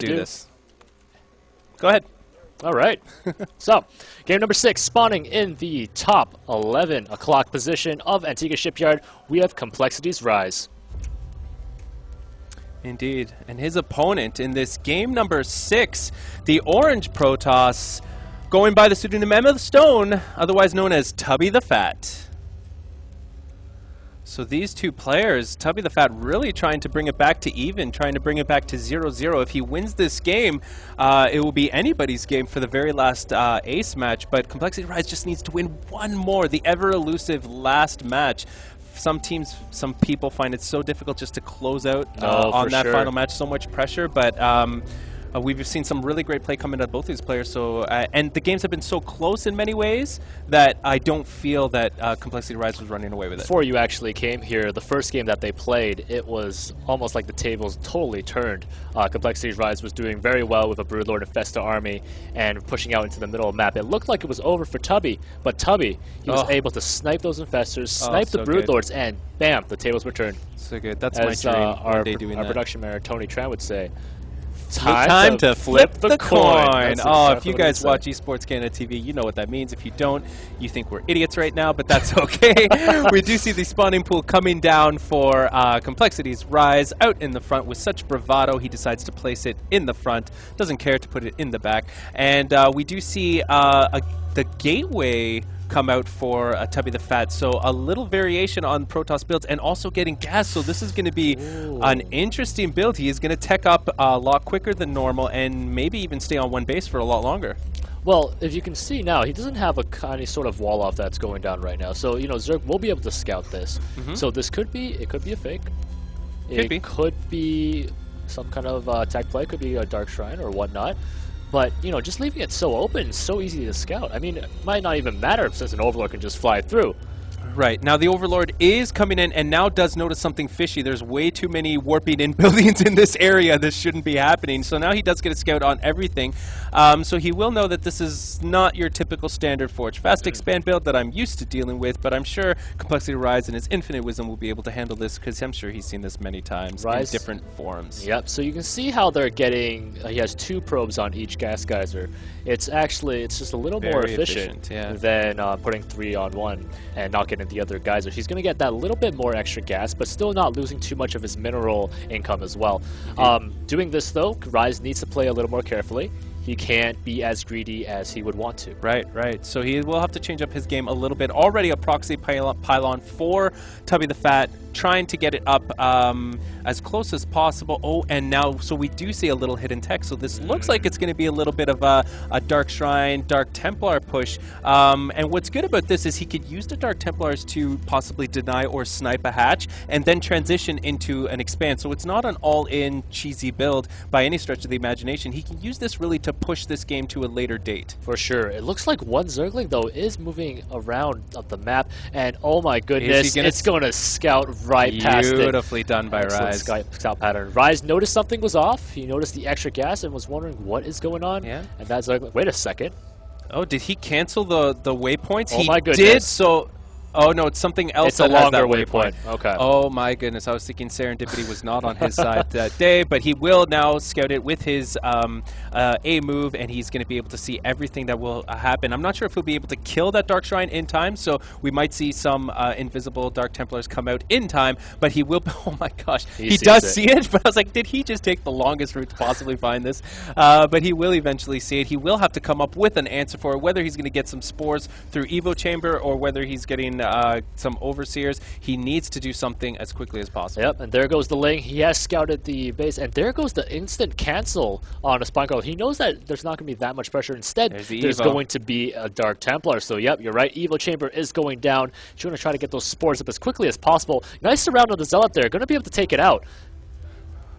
do this. Go ahead. All right. So, game number 6, spawning in the top 11 o'clock position of Antiga Shipyard, we have coL.Ryze. Indeed. And his opponent in this game number 6, the Orange Protoss, going by the pseudonym Emma Stone, otherwise known as TubbyTheFat. So these two players, TubbyTheFat really trying to bring it back to even, trying to bring it back to 0-0. If he wins this game, it will be anybody's game for the very last ace match, but coL.Ryze just needs to win one more, the ever-elusive last match. Some teams, some people find it so difficult just to close out on that final match, so much pressure, but we've seen some really great play coming out of both these players. So, and the games have been so close in many ways that I don't feel that coL.Ryze was running away with it. Before you actually came here, the first game that they played, it was almost like the tables totally turned. coL.Ryze was doing very well with a Broodlord and Festa army and pushing out into the middle of the map. It looked like it was over for Tubby, but Tubby, he was able to snipe those Infestors, snipe the Broodlords, and bam, the tables were turned. So good. That's my dream. Our production manager, Tony Tran, would say. Time to flip the coin. Exactly if you guys watch Esports Canada TV, you know what that means. If you don't, you think we're idiots right now, but that's okay. We do see the spawning pool coming down for coL.Ryze out in the front with such bravado. He decides to place it in the front, doesn't care to put it in the back. And we do see the gateway come out for TubbyTheFat, so a little variation on Protoss builds and also getting gas, so this is going to be an interesting build. He is going to tech up a lot quicker than normal and maybe even stay on one base for a lot longer. Well, if you can see now, he doesn't have any sort of wall off that's going down right now, so you know Zerg will be able to scout this. So this could be a fake. Could be some kind of tech play, could be a Dark Shrine or whatnot. But, you know, just leaving it so open, so easy to scout. I mean, it might not even matter since an Overlord can just fly through. Right. Now the Overlord is coming in and now does notice something fishy. There's way too many warping in buildings in this area. This shouldn't be happening. So now he does get a scout on everything. So he will know that this is not your typical standard Forge Fast Expand build that I'm used to dealing with, but I'm sure coL.Ryze and his infinite wisdom will be able to handle this because I'm sure he's seen this many times in different forms. Yep. So you can see how they're getting, he has 2 probes on each gas geyser. It's just a little more efficient than putting 3 on 1 and not getting the other geyser. He's going to get that little bit more extra gas, but still not losing too much of his mineral income as well. Doing this though, Ryze needs to play a little more carefully. He can't be as greedy as he would want to. Right. So he will have to change up his game a little bit. Already a proxy pylon for TubbyTheFat, trying to get it up as close as possible. Oh, and now, so we do see a little hidden tech. So this looks like it's going to be a little bit of a Dark Shrine, Dark Templar push. And what's good about this is he could use the Dark Templars to possibly deny or snipe a hatch and then transition into an expand. So it's not an all-in cheesy build by any stretch of the imagination. He can use this really to push this game to a later date. For sure. It looks like one Zergling, though, is moving around up the map. And oh my goodness, it's going to scout right past it. Beautifully done by Ryze. Scout pattern. Ryze noticed something was off. He noticed the extra gas and was wondering what is going on. Yeah. And that's like, wait a second. Oh, did he cancel the waypoints? Oh my goodness. He did, so... Oh, no, it's something else. It's a longer waypoint. Okay. Oh, my goodness. I was thinking Serendipity was not on his side that day, but he will now scout it with his A move, and he's going to be able to see everything that will happen. I'm not sure if he'll be able to kill that Dark Shrine in time, so we might see some invisible Dark Templars come out in time, but he will... Oh, my gosh. He does see it, but I was like, did he just take the longest route to possibly find this? But he will eventually see it. He will have to come up with an answer for it, whether he's going to get some spores through Evo Chamber or whether he's getting... some Overseers. He needs to do something as quickly as possible. Yep, and there goes the Ling. He has scouted the base, and there goes the instant cancel on a Spine Crawler. He knows that there's not going to be that much pressure. Instead, there's going to be a Dark Templar. So, yep, you're right. Evo Chamber is going down. He's going to try to get those spores up as quickly as possible. Nice surround on the Zealot there. Going to be able to take it out.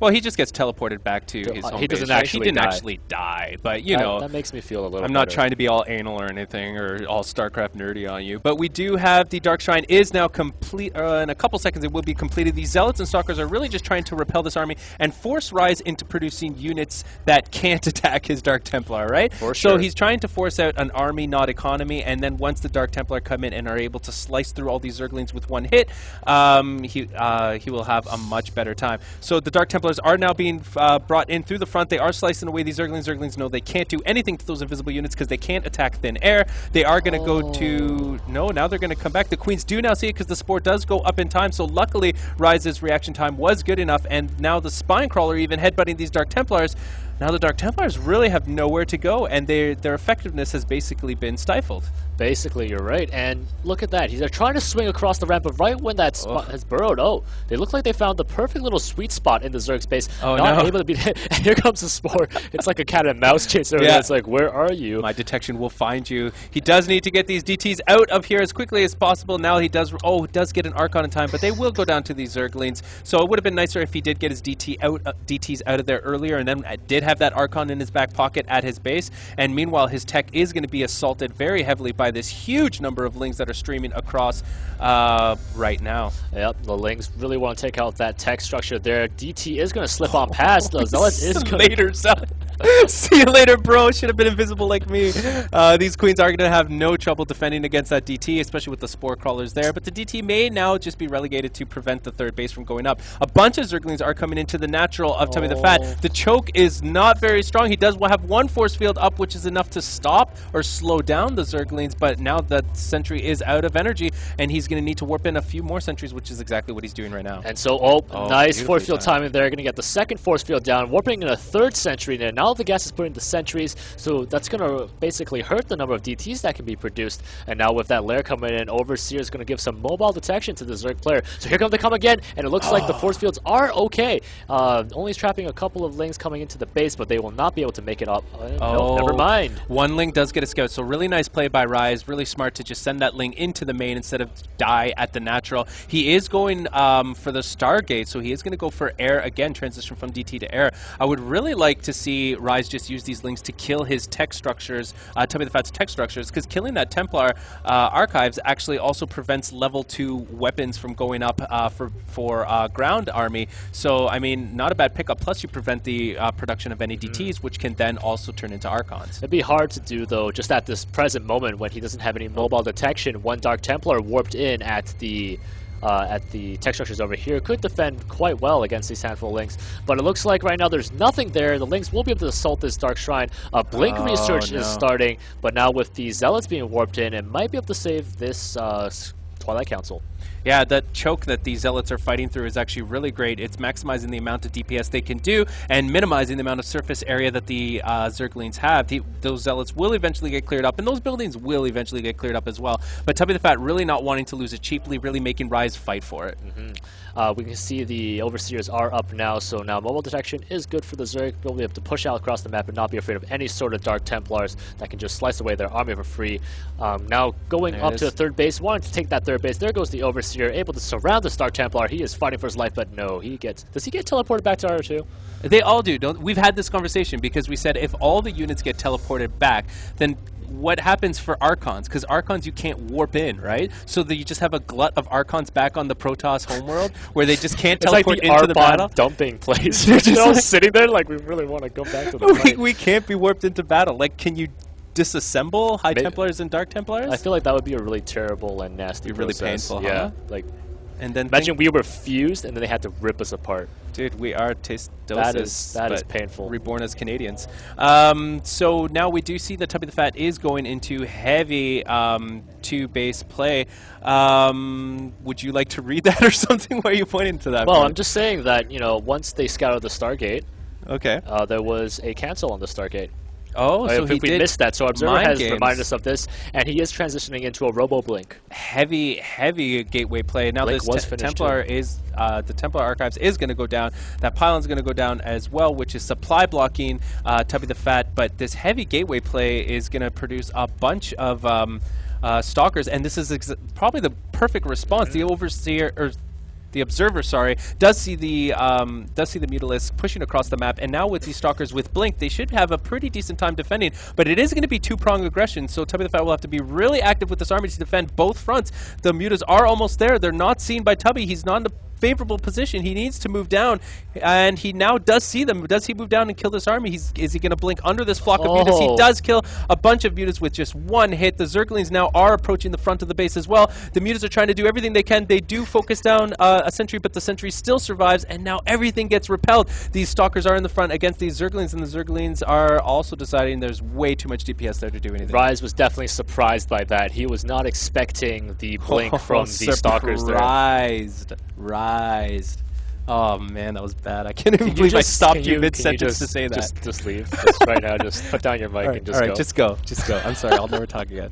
Well, he just gets teleported back to his home base. He didn't actually die, but you know, that makes me feel a little. I'm not trying to be all anal or anything or all StarCraft nerdy on you, but we do have the Dark Shrine is now complete. In a couple seconds, it will be completed. These Zealots and Stalkers are really just trying to repel this army and force Ryze into producing units that can't attack his Dark Templar, right? For sure. So he's trying to force out an army, not economy, and then once the Dark Templar come in and are able to slice through all these Zerglings with one hit, he will have a much better time. So the Dark Templar Templars are now being brought in through the front. They are slicing away these Zerglings. Zerglings know they can't do anything to those invisible units because they can't attack thin air. They are going to go to... No, now they're going to come back. The Queens do now see it because the Spore does go up in time. So luckily, Ryze's reaction time was good enough. And now the Spine Crawler even headbutting these Dark Templars. Now the Dark Templars really have nowhere to go, and their effectiveness has basically been stifled. Basically, you're right. And look at that. He's trying to swing across the ramp, but right when that spot has burrowed, they look like they found the perfect little sweet spot in the Zerg space. Not able to beat it. And here comes the Spore. It's like a cat and mouse chase. It's like, where are you? My detection will find you. He does need to get these DTs out of here as quickly as possible. Now he does get an Archon in time, but they will go down to these Zerglings. So it would have been nicer if he did get his DTs out of there earlier, and then did have that Archon in his back pocket at his base. And meanwhile, his tech is going to be assaulted very heavily by this huge number of Lings that are streaming across right now. Yep, the Lings really want to take out that tech structure there. DT is going to slip on past. The Zealot is going to... Later, Zealot. See you later, bro. Should have been invisible like me. These Queens are going to have no trouble defending against that DT, especially with the Spore Crawlers there. But the DT may now just be relegated to prevent the third base from going up. A bunch of Zerglings are coming into the natural of TubbyTheFat. The choke is not very strong. He does have one force field up, which is enough to stop or slow down the Zerglings. But now that sentry is out of energy, and he's going to need to warp in a few more sentries, which is exactly what he's doing right now. And so, nice force field timing there. Going to get the second force field down, warping in a third sentry there. Now the gas is put into sentries, so that's going to basically hurt the number of DTs that can be produced. And now with that lair coming in, Overseer is going to give some mobile detection to the Zerg player. So here they come again, and it looks like the force fields are okay. Only trapping a couple of Lings coming into the base, but they will not be able to make it up. No, never mind. One Ling does get a scout, so really nice play by Ryze. Really smart to just send that Ling into the main instead of die at the natural. He is going for the Stargate, so he is going to go for air again, transition from DT to air. I would really like to see Ryze just use these Lings to kill his tech structures, TubbyTheFat's tech structures, because killing that Templar archives actually also prevents level 2 weapons from going up for ground army. So, I mean, not a bad pickup. Plus, you prevent the production of any DTs, which can then also turn into Archons. It'd be hard to do, though, just at this present moment when he doesn't have any mobile detection. One Dark Templar warped in at the tech structures over here could defend quite well against these handful of Lings, but it looks like right now there's nothing there. The Lings will be able to assault this Dark Shrine. A Blink research is starting, but now with the Zealots being warped in, it might be able to save this Twilight Council. Yeah, that choke that these Zealots are fighting through is actually really great. It's maximizing the amount of DPS they can do and minimizing the amount of surface area that the Zerglings have. Those Zealots will eventually get cleared up, and those buildings will eventually get cleared up as well. But TubbyTheFat really not wanting to lose it cheaply, really making Ryze fight for it. We can see the Overseers are up now, so now mobile detection is good for the Zerg. They'll be able to push out across the map and not be afraid of any sort of Dark Templars that can just slice away their army for free. Now going up to the third base, wanting to take that third base. There goes the Overseer, able to surround the Dark Templar. He is fighting for his life, but no, does he get teleported back to R2? They all do. We've had this conversation because we said if all the units get teleported back, then what happens for Archons? Because Archons you can't warp in, right? So that you just have a glut of Archons back on the Protoss homeworld where they just can't teleport like the into the battle. Dumping place. They're just all sitting there like we really want to go back to the fight. We can't be warped into battle. Like, can you disassemble High Templars and Dark Templars? I feel like that would be a really terrible and nasty process. Really painful, yeah. Huh? Like, and then imagine we were fused and then they had to rip us apart. Dude, we are testosis. That is painful. Reborn as Canadians. So now we do see that TubbyTheFat is going into heavy 2-base play. Would you like to read that or something? Why are you pointing to that? Well, I'm just saying that, you know, once they scouted the Stargate, there was a cancel on the Stargate. Oh, so we missed that. So Observer has reminded us of this, and he is transitioning into a Robo-Blink. Heavy gateway play. Now Blink this Templar is the Templar Archives is going to go down. That pylon's going to go down as well, which is supply blocking TubbyTheFat. But this heavy gateway play is going to produce a bunch of stalkers, and this is probably the perfect response. The Overseer or the Observer, sorry, does see the Mutalisk pushing across the map, and now with these Stalkers with Blink, they should have a pretty decent time defending, but it is going to be two-pronged aggression, so TubbyTheFat will have to be really active with this army to defend both fronts. The Mutas are almost there. They're not seen by Tubby. He's not favorable position. He needs to move down, and he now does see them. Does he move down and kill this army? Is he going to blink under this flock of units? He does kill a bunch of units with just one hit. The Zerglings now are approaching the front of the base as well. The mutants are trying to do everything they can. They do focus down a sentry, but the sentry still survives, and now everything gets repelled. These stalkers are in the front against these Zerglings, and the Zerglings are also deciding there's way too much DPS there to do anything. Ryze was definitely surprised by that. He was not expecting the blink from the stalkers there. Ryze. Oh man, that was bad. I can't even believe I stopped you mid-sentence to say that. Just leave. Just right now, just put down your mic and just go. Alright, just go. Just go. I'm sorry, I'll never talk again.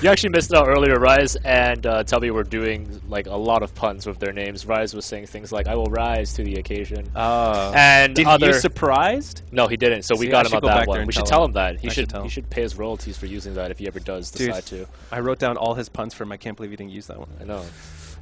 You actually missed out earlier. Ryze and Tubby were doing like a lot of puns with their names. Ryze was saying things like, "I will rise to the occasion." And did you surprised? No, he didn't. So we got him on that one. We should tell him that. He should pay his royalties for using that if he ever does decide to. I wrote down all his puns for him. I can't believe he didn't use that one. I know.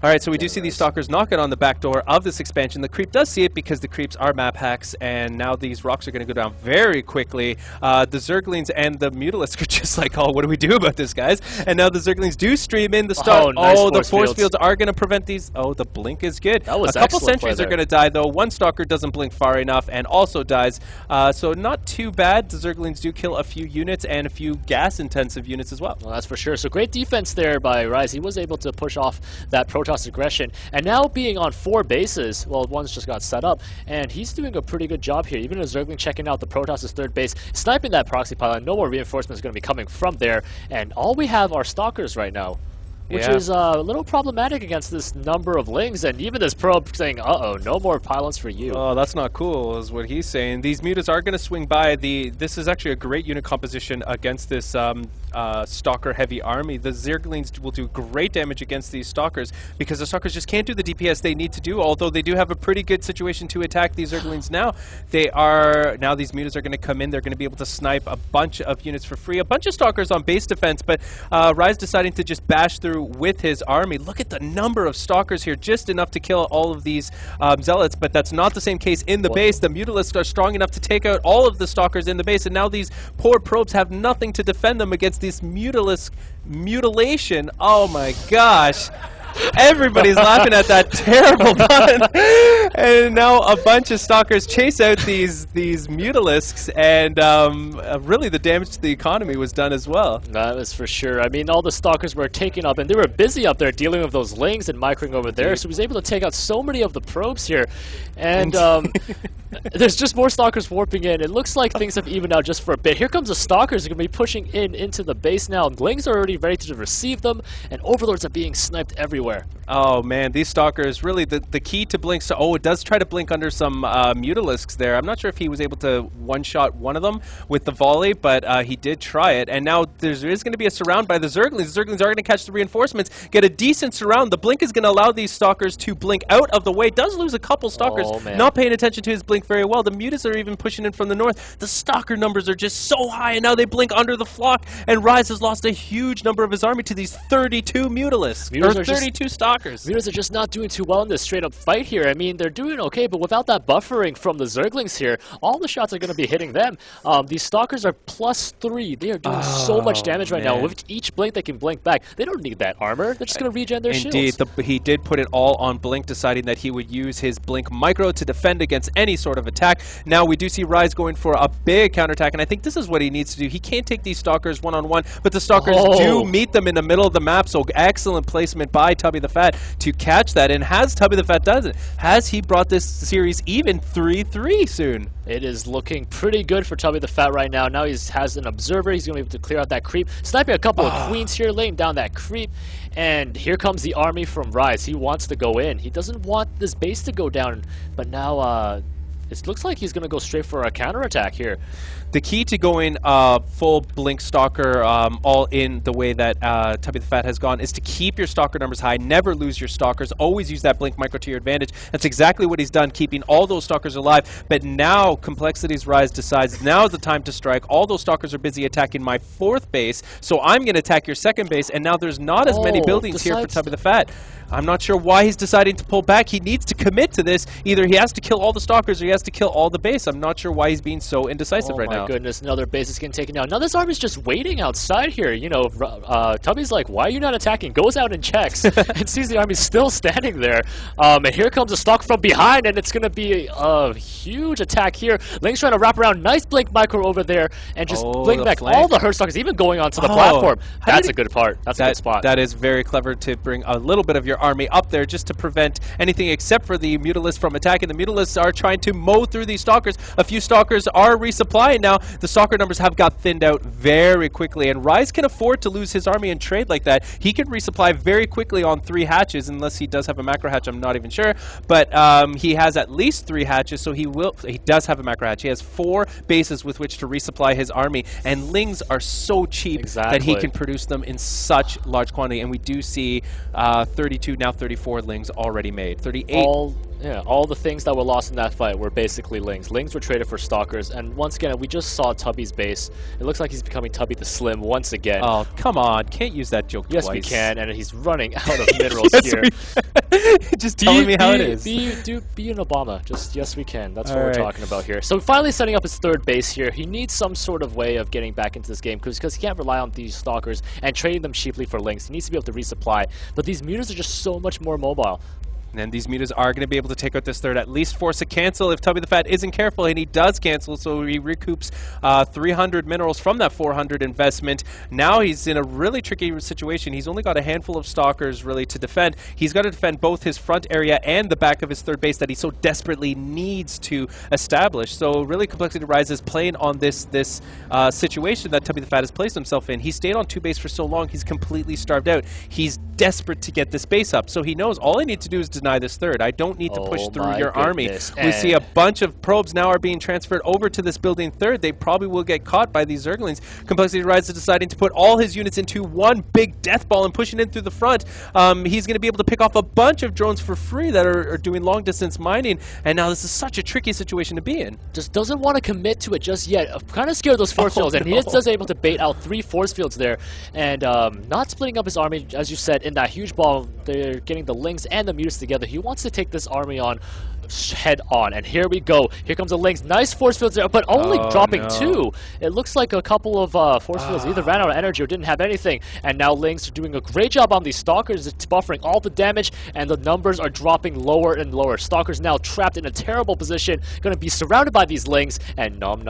Alright, so we do see these stalkers knocking on the back door of this expansion. The creep does see it because the creeps are map hacks, and now these rocks are going to go down very quickly. The Zerglings and the Mutalisks are just like, oh, what do we do about this, guys? And now the Zerglings do stream in the start. Nice the force fields are going to prevent these. Oh, the blink is good. That was a couple sentries are going to die, though. One stalker doesn't blink far enough and also dies. So not too bad. The Zerglings do kill a few units and a few gas-intensive units as well. Well, that's for sure. So great defense there by Ryze. He was able to push off that Protoss aggression, and now being on 4 bases, well, one's just got set up, and he's doing a pretty good job here. Even a Zergling checking out the Protoss' 3rd base, sniping that proxy pylon. No more reinforcements going to be coming from there, and all we have are stalkers right now, which is a little problematic against this number of lings, and even this probe saying, uh-oh, no more pylons for you. Oh, that's not cool, is what he's saying. These mutants are going to swing by. This is actually a great unit composition against this stalker-heavy army. The Zerglings will do great damage against these stalkers because the stalkers just can't do the DPS they need to do, although they do have a pretty good situation to attack these Zerglings now. Now these mutants are going to come in. They're going to be able to snipe a bunch of units for free. A bunch of stalkers on base defense, but Ryze deciding to just bash through with his army. Look at the number of stalkers here, just enough to kill all of these zealots, but that's not the same case in the base. The Mutalisks are strong enough to take out all of the stalkers in the base, and now these poor probes have nothing to defend them against this Mutalisk mutilation. Oh my gosh. Everybody's laughing at that terrible pun. And now a bunch of stalkers chase out these Mutalisks, and really the damage to the economy was done as well. That was for sure. I mean, all the stalkers were taken up, and they were busy up there dealing with those lings and microing over there, so he was able to take out so many of the probes here. And there's just more stalkers warping in. It looks like things have evened out just for a bit. Here comes the stalkers. They're going to be pushing into the base now. Lings are already ready to receive them, and overlords are being sniped everywhere. Oh man, these stalkers, really the key to blink. So, it does try to blink under some Mutalisks there. I'm not sure if he was able to one-shot one of them with the volley, but he did try it. And now there is going to be a surround by the Zerglings. The Zerglings are going to catch the reinforcements, get a decent surround. The blink is going to allow these stalkers to blink out of the way. Does lose a couple stalkers, not paying attention to his blink very well. The mutants are even pushing in from the north. The stalker numbers are just so high, and now they blink under the flock, and Ryze has lost a huge number of his army to these 32 Mutalisks, or 32 stalkers. Mutants are just not doing too well in this straight-up fight here. I mean, they're doing okay, but without that buffering from the Zerglings here, all the shots are going to be hitting them. These stalkers are +3. They are doing so much damage right now. With each blink, they can blink back. They don't need that armor. They're just going to regen their shields. Indeed, he did put it all on blink, deciding that he would use his blink micro to defend against any sort of attack. Now we do see Ryze going for a big counterattack, and I think this is what he needs to do. He can't take these stalkers one-on-one, but the stalkers do meet them in the middle of the map, so excellent placement by TubbyTheFat to catch that. And has TubbyTheFat done it? Has he brought this series even 3-3 soon? It is looking pretty good for TubbyTheFat right now. Now he has an observer. He's going to be able to clear out that creep. Sniping a couple of queens here, laying down that creep. And here comes the army from Ryze. He wants to go in. He doesn't want this base to go down. But now it looks like he's going to go straight for a counterattack here. The key to going full blink stalker all in the way that TubbyTheFat has gone is to keep your stalker numbers high, never lose your stalkers, always use that blink micro to your advantage. That's exactly what he's done, keeping all those stalkers alive. But now Complexity's Ryze decides now's the time to strike. All those stalkers are busy attacking my 4th base, so I'm going to attack your 2nd base, and now there's not as many buildings here for TubbyTheFat. I'm not sure why he's deciding to pull back. He needs to commit to this. Either he has to kill all the Stalkers or he has to kill all the base. I'm not sure why he's being so indecisive right now. Oh my goodness, another base is getting taken down. Now this army's just waiting outside here. You know, Tubby's like, why are you not attacking? Goes out and checks and sees the army still standing there. And here comes a Stalker from behind, and it's going to be a huge attack here. Ling's trying to wrap around. Nice blink micro over there and just blink back all the Hurt Stalkers, even going onto the platform. That's a good part. That's a good spot. That is very clever to bring a little bit of your army up there just to prevent anything except for the Mutalisks from attacking. The Mutalisks are trying to mow through these Stalkers. A few Stalkers are resupplying now. The Stalker numbers have got thinned out very quickly, and Ryze can afford to lose his army and trade like that. He can resupply very quickly on 3 hatches, unless he does have a macro hatch. I'm not even sure, but he has at least 3 hatches, so he does have a macro hatch. He has 4 bases with which to resupply his army, and Lings are so cheap that he can produce them in such large quantity, and we do see 32, now 34 Lings already made. 38. All the things that were lost in that fight were basically Lings. Lings were traded for Stalkers, and once again, we just saw Tubby's base. It looks like he's becoming Tubby the Slim once again. Oh, come on. Can't use that joke twice. Yes, we can, and he's running out of minerals here. Just telling me how it is. Be an Obama. Just, yes, we can. That's what we're talking about here. So finally setting up his 3rd base here. He needs some sort of way of getting back into this game, because he can't rely on these Stalkers and trading them cheaply for Lings. He needs to be able to resupply, but these Mutas are just so much more mobile. And these Mutas are going to be able to take out this 3rd, at least force a cancel if TubbyTheFat isn't careful, and he does cancel, so he recoups 300 minerals from that 400 investment. Now he's in a really tricky situation. He's only got a handful of Stalkers really to defend. He's got to defend both his front area and the back of his 3rd base that he so desperately needs to establish. So really coL.Ryze is playing on this situation that TubbyTheFat has placed himself in. He stayed on 2 base for so long, he's completely starved out. He's desperate to get this base up, so he knows all I need to do is deny this 3rd. I don't need to push through your army. We see a bunch of probes now are being transferred over to this building 3rd. They probably will get caught by these Zerglings. coL.Ryze is deciding to put all his units into one big death ball and pushing in through the front. He's going to be able to pick off a bunch of drones for free that are doing long distance mining, and now this is such a tricky situation to be in. Just doesn't want to commit to it just yet. I'm kind of scared of those force fields, and he is able to bait out 3 force fields there, and not splitting up his army, as you said, in that huge ball. They're getting the Lings and the Mutas together. He wants to take this army on head on, and here we go. Here comes the Lings. Nice force fields there, but only dropping 2. It looks like a couple of force fields either ran out of energy or didn't have anything, and now Lings are doing a great job on these Stalkers. It's buffering all the damage, and the numbers are dropping lower and lower. Stalkers now trapped in a terrible position, going to be surrounded by these Lings, and nom.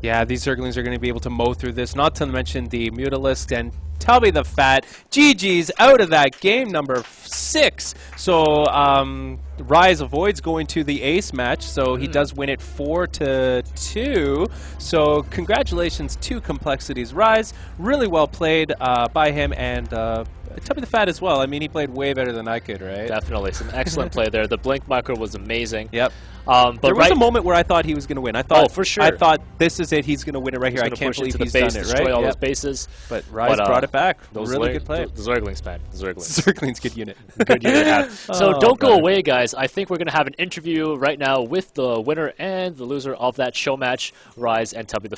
Yeah, these Zerglings are going to be able to mow through this, not to mention the Mutalisks and TubbyTheFat. GG's out of that game, number 6. So Ryze avoids going to the ace match, so he does win it 4-2. So congratulations to coL.Ryze. Really well played by him, and TubbyTheFat as well. I mean, he played way better than I could, right? Definitely. Some excellent play there. The blink micro was amazing. Yep. But there was a moment where I thought he was going to win. I thought, for sure. I thought this is it. He's going to win it right here. I can't believe he's done it, right? Destroy all those bases. But Ryze brought it back. Really good play. The Zerglings, man. The Zerglings. Zerglings, good unit. Good unit to have. So don't go away, guys. I think we're going to have an interview right now with the winner and the loser of that show match, Ryze and TubbyTheFat.